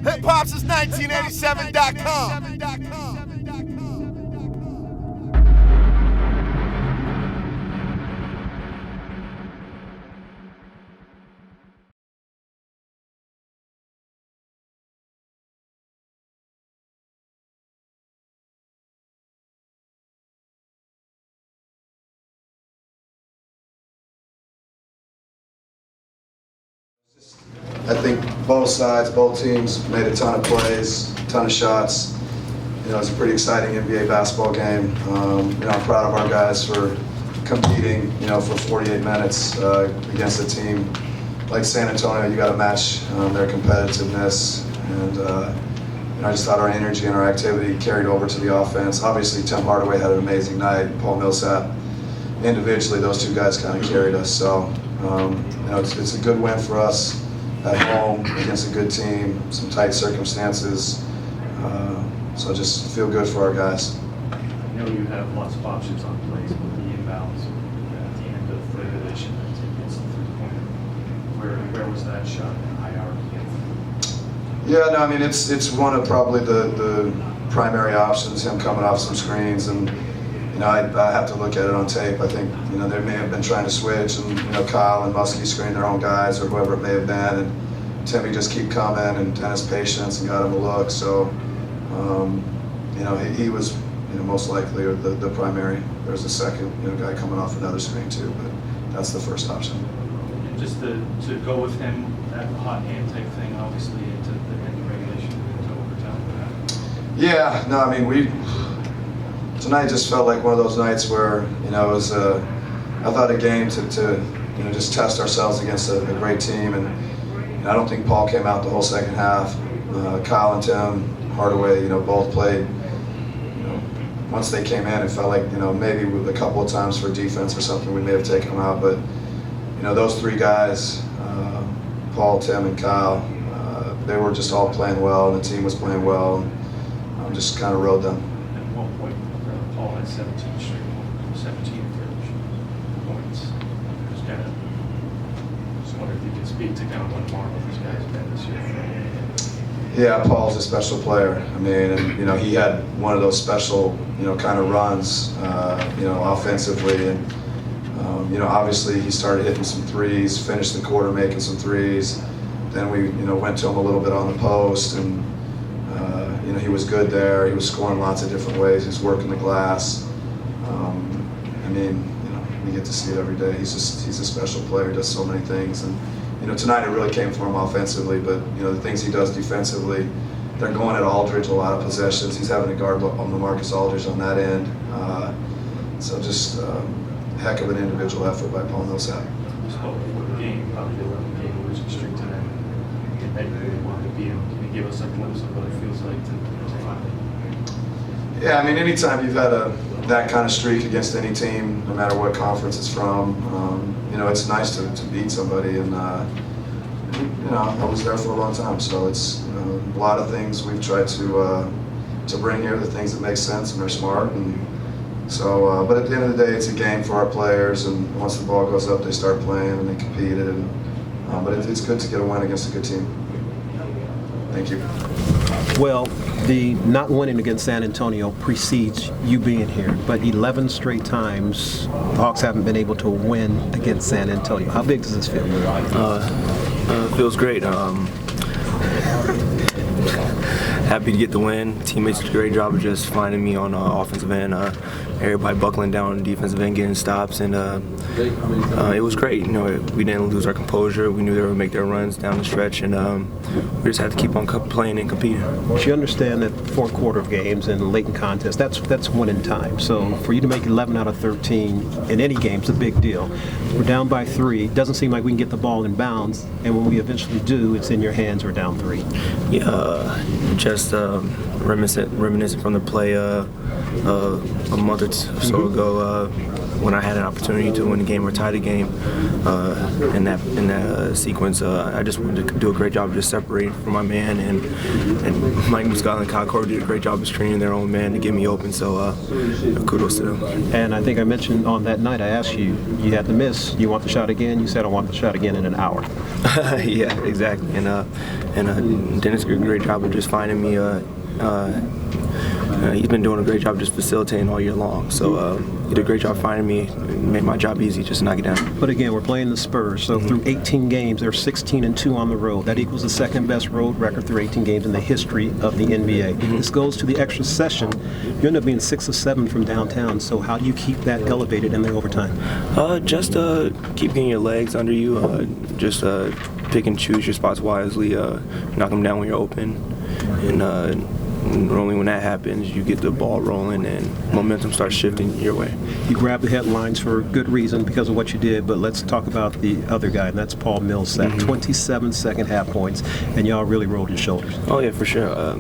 Hip-hop since 1987.com. I think both sides, both teams made a ton of plays, a ton of shots. You know, it's a pretty exciting NBA basketball game. You know, I'm proud of our guys for competing, you know, for 48 minutes against a team like San Antonio. You got to match their competitiveness, and you know, I just thought our energy and our activity carried over to the offense. Obviously, Tim Hardaway had an amazing night. Paul Millsap, individually, those two guys kind of carried us. So, you know, it's a good win for us at home against a good team, some tight circumstances. So just feel good for our guys. I know you have lots of options on plays with the inbounds at the end of regulation against the three-pointer. Where was that shot in high hour? Yeah, no, I mean, it's one of probably the primary options, him coming off some screens, and you know, I have to look at it on tape. I think, you know, they may have been trying to switch, and you know, Kyle and Muskie screened their own guys or whoever it may have been, and Timmy just keep coming, and Dennis patience and got him a look. So, you know, he was, you know, most likely the primary. There's a second, you know, guy coming off another screen too, but that's the first option. And just to go with him, that hot hand type thing, obviously into the end of regulation, into overtime. Yeah, no, I mean, tonight just felt like one of those nights where, you know, it was I thought a game to you know, just test ourselves against a great team, and I don't think Paul came out the whole second half. Kyle and Tim Hardaway, you know, both played. You know, once they came in, it felt like, you know, maybe with a couple of times for defense or something, we may have taken them out. But you know, those three guys, Paul, Tim, and Kyle, they were just all playing well, and the team was playing well. And just kind of rode them. At one point, Paul had 17 straight, 17 points. Just wonder if you could speak to kind of what Marvel these guys have been this year. Yeah, Paul's a special player. I mean, and you know, he had one of those special, you know, kind of runs, you know, offensively, and you know, obviously he started hitting some threes, finished the quarter making some threes. Then we, you know, went to him a little bit on the post, and you know, he was good there. He was scoring lots of different ways. He was working the glass. I mean, you know, we get to see it every day. He's a special player. Does so many things, and you know, tonight it really came for him offensively. But you know, the things he does defensively, they're going at Aldridge a lot of possessions. He's having to guard on LaMarcus Aldridge on that end. So just heck of an individual effort by Paul Millsap. You spoke before the game, probably the 11-game losing streak tonight. That you really wanted to beat him. Can you give us a glimpse of what it feels like to finally? Yeah, I mean, anytime you've had that kind of streak against any team, no matter what conference it's from, you know, it's nice to beat somebody. And you know, I was there for a long time, so it's a lot of things we've tried to bring here, the things that make sense and are smart. And so, but at the end of the day, it's a game for our players, and once the ball goes up, they start playing and they compete. And but it's good to get a win against a good team. Thank you. Well, the not winning against San Antonio precedes you being here, but 11 straight times the Hawks haven't been able to win against San Antonio. How big does this feel? Feels great. Happy to get the win. Teammates did a great job of just finding me on offensive end. Everybody buckling down on the defensive end, getting stops, and it was great. You know, we didn't lose our composure. We knew they would make their runs down the stretch, and we just had to keep on playing and competing. But you understand that fourth quarter of games and late in contests, that's winning time. So for you to make 11 out of 13 in any game is a big deal. We're down by 3. Doesn't seem like we can get the ball in bounds, and when we eventually do, it's in your hands. We're down 3. Yeah, just reminiscent from the play a month or or so ago when I had an opportunity to win a game or tie the game. In that sequence, I just wanted to do a great job of just separating from my man, and Mike Muscala and Kyle Korver did a great job of screening their own man to get me open. So kudos to them. And I think I mentioned on that night, I asked you, you had to miss. You want the shot again? You said, I want the shot again in an hour. Yeah, exactly. And Dennis did a great job of just finding me. He's been doing a great job just facilitating all year long. So he did a great job finding me. It made my job easy just to knock it down. But again, we're playing the Spurs. So through 18 games, they're 16-2 on the road. That equals the second best road record through 18 games in the history of the NBA. This goes to the extra session. You end up being 6 of 7 from downtown. So how do you keep that elevated in the overtime? Just keep getting your legs under you. Just pick and choose your spots wisely. Knock them down when you're open. And only when that happens, you get the ball rolling and momentum starts shifting your way. You grab the headlines for good reason because of what you did, but let's talk about the other guy, and that's Paul Millsap. 27 second half points, and y'all really rolled his shoulders. Oh, yeah, for sure.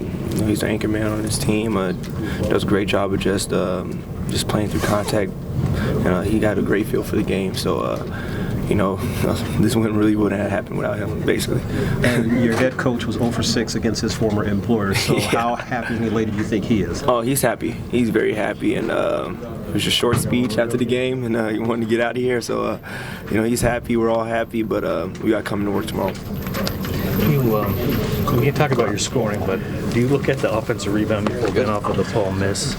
He's the anchor man on his team. Does a great job of just playing through contact. He got a great feel for the game, so this really wouldn't have happened without him, basically. And your head coach was 0 for 6 against his former employer, so Yeah. how happy and elated do you think he is? Oh, he's happy. He's very happy, and it was a short speech after the game, and he wanted to get out of here, so, he's happy. We're all happy, but we got coming to work tomorrow. We can talk about your scoring, but do you look at the offensive rebound you pulled in off of the Paul miss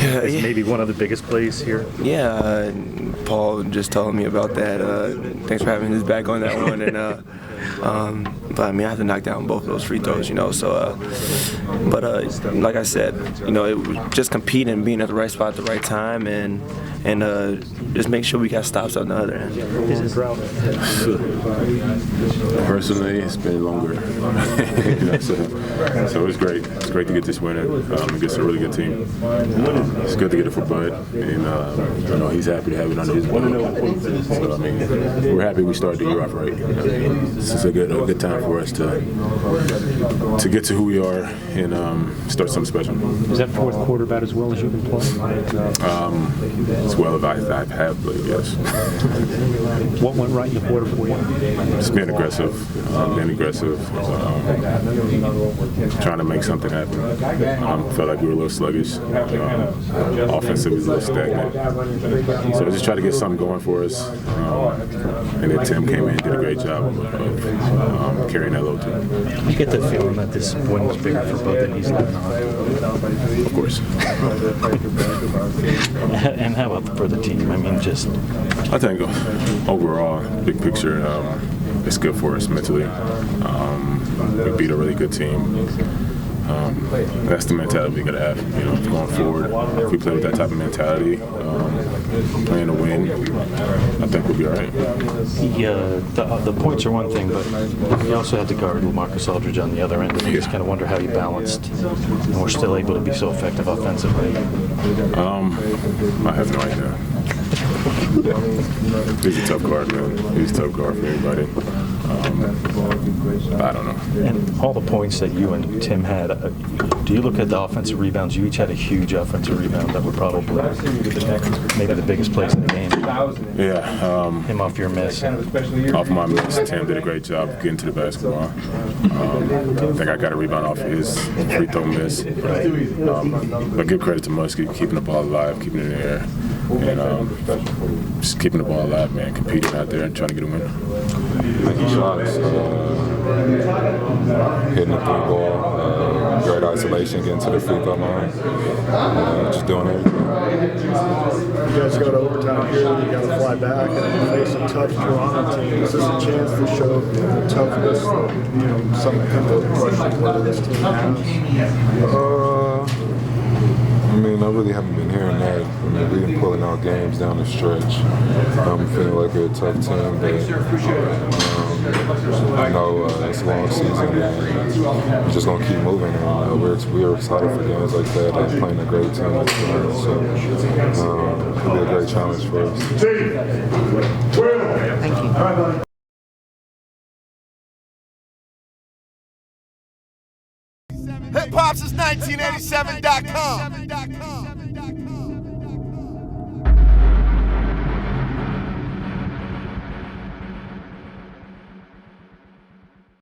as maybe one of the biggest plays here? Yeah, Paul just told me about that. Thanks for having his back on that one. And but I have to knock down both of those free throws, So, but like I said, it was just competing and being at the right spot at the right time, and just make sure we got stops on the other end. Is it proud? Personally, it's been longer. So it's great. It's great to get this winner against a really good team. It's good to get it for Bud, and he's happy to have it under his belt. So we're happy we started the year off right. This is a good time for us to get to who we are and start something special. Is that fourth quarter about as well as you can play? As well as I've had played, yes. What went right in the quarter for you? Just being aggressive, trying to make something happen. Felt like we were a little sluggish. Offensively, a little stagnant. So just try to get something going for us. And then Tim came in and did a great job of carrying that load too. You get the feeling that this win was bigger for both than he's letting on. Of course. And how about for the team? I think overall, big picture, it's good for us mentally. We beat a really good team. That's the mentality we got to have, going forward. If we play with that type of mentality, playing to win, I think we'll be all right. The points are one thing, but you also had to guard LaMarcus Aldridge on the other end. And you just kind of wonder how you balanced and we're still able to be so effective offensively. I have no idea. He's a tough guard, man. He's a tough guard for everybody. I don't know. And all the points that you and Tim had, do you look at the offensive rebounds? You each had a huge offensive rebound that were probably maybe the biggest plays in the game. Yeah. Him off your miss. Off my miss, Tim did a great job getting to the basketball. I think I got a rebound off his free throw miss. But give credit to Muskie, keeping the ball alive, keeping it in the air. And just keeping the ball alive, man, competing out there and trying to get a win. Making shots, hitting the three ball, great isolation, getting to the free throw line, just doing everything. You guys go to overtime here, you got to fly back and face a tough Toronto team. Is this a chance to show the toughness that, some people question whether this team has? I really haven't been hearing that. We've been pulling out games down the stretch. I'm feeling like we're a tough team, but it's a long season, and we're just gonna keep moving. And we're excited for games like that. And playing a great team like tonight, so it'll be a great challenge for us. Thank you. Hip Hop's is 1987.com.